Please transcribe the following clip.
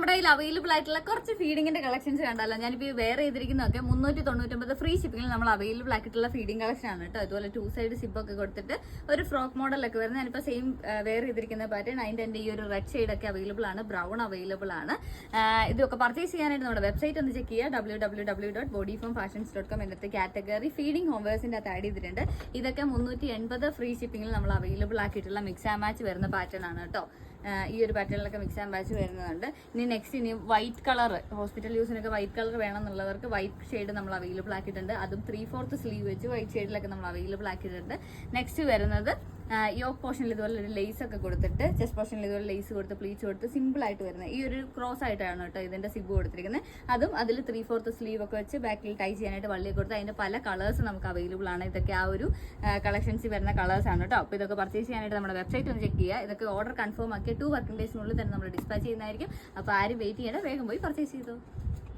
നമ്മുടെ കയ്യിൽ അവൈലബിൾ ആയിട്ടുള്ള കുറച്ച് ഫീഡിങ്ങിന്റെ കളക്ഷൻസ് കണ്ടല്ലോ. ഞാനിപ്പോൾ വേറെ ചെയ്തിരിക്കുന്നതൊക്കെ 399 ഫ്രീ ഷിപ്പിംഗിൽ നമ്മൾ അവൈലബിൾ ആക്കിയിട്ടുള്ള ഫീഡിംഗ് കളക്ഷൻ ആണ് കേട്ടോ. അതുപോലെ 2 സൈഡ് സിബ് ഒക്കെ കൊടുത്തിട്ട് ഒരു ഫ്രോക്ക് മോഡലൊക്കെ വരുന്നത്. ഞാനിപ്പോൾ സെയിം വേറെ ചെയ്തിരിക്കുന്ന പാറ്റേൺ അതിൻ്റെ ഈ ഒരു റെഡ് ഷെയ്ഡ് ഒക്കെ അവൈലബിൾ ആണ്, ബ്രൗൺ അവൈലബിൾ ആണ്. ഇതൊക്കെ പർച്ചേസ് ചെയ്യാനായിട്ട് നമ്മുടെ വെബ്സൈറ്റ് ഒന്ന് ചെക്ക് ചെയ്യുക, www.bodyformfashions.com. എന്നത്തെ കാറ്റഗറി ഫീഡിംഗ് ഹോംവേഴ്സിന്റെ അകത്ത് ആഡ് ചെയ്തിട്ടുണ്ട്. ഇതൊക്കെ 380 ഫ്രീ ഷിപ്പിംഗിൽ നമ്മൾ അവൈലബിൾ ആക്കിയിട്ടുള്ള മിക്സ് ആൻഡ് മാച്ച് വരുന്ന പാറ്റേൺ ആണ് കേട്ടോ. ഈ ഒരു പാറ്റേണിലൊക്കെ മിക്സ് ആൻഡ് മാച്ച് വരുന്നുണ്ട്. ഇനി വൈറ്റ് കളർ, ഹോസ്പിറ്റൽ യൂസിനൊക്കെ വൈറ്റ് കളർ വേണമെന്നുള്ളവർക്ക് വൈറ്റ് ഷെയ്ഡ് നമ്മൾ അവൈലബിൾ ആക്കിയിട്ടുണ്ട്. അതും 3/4 സ്ലീവ് വെച്ച് വൈറ്റ് ഷെയ്ഡിലൊക്കെ നമ്മൾ അവൈലബിൾ ആക്കിയിട്ടുണ്ട്. നെക്സ്റ്റ് വരുന്നത് യോക്ക് പോർഷനിൽ ഇതുപോലെ ഒരു ലേസ് ഒക്കെ കൊടുത്തിട്ട്, ചെസ്റ്റ് പോർഷനിൽ ഇതുപോലെ ലേസ് കൊടുത്ത് പ്ലീച്ച് കൊടുത്ത് സിമ്പിൾ ആയിട്ട് വരുന്നത് ഈ ഒരു ക്രോസ് ആയിട്ടാണ് കേട്ടോ ഇതിന്റെ സിബ് കൊടുത്തിരിക്കുന്നത്. അതും അതിൽ 3/4 സ്ലീവ് ഒക്കെ വെച്ച് ബാക്കിൽ ടൈ ചെയ്യാനായിട്ട് വള്ളി കൊടുത്ത് അതിന്റെ പല കളേഴ്സ് നമുക്ക് അവൈലബിൾ ആണ്. ഇതൊക്കെ ആ ഒരു കളക്ഷൻസ് വരുന്ന കളേഴ്സ് ആണ് കേട്ടോ. അപ്പോൾ ഇതൊക്കെ പർച്ചേസ് ചെയ്യാനായിട്ട് നമ്മുടെ വെബ്സൈറ്റ് ഒന്ന് ചെക്ക് ചെയ്യുക. ഇതൊക്കെ ഓർഡർ കൺഫേം ആക്കിയ 2 വർക്കിംഗ് ഡേയ്സിനുള്ളിൽ തന്നെ നമ്മൾ ഡിസ്പാച്ച് ചെയ്യുന്നതായിരിക്കും. അപ്പോൾ ആരും വെയിറ്റ് ചെയ്യേണ്ട, വേഗം പോയി പർച്ചേസ് ചെയ്തോ.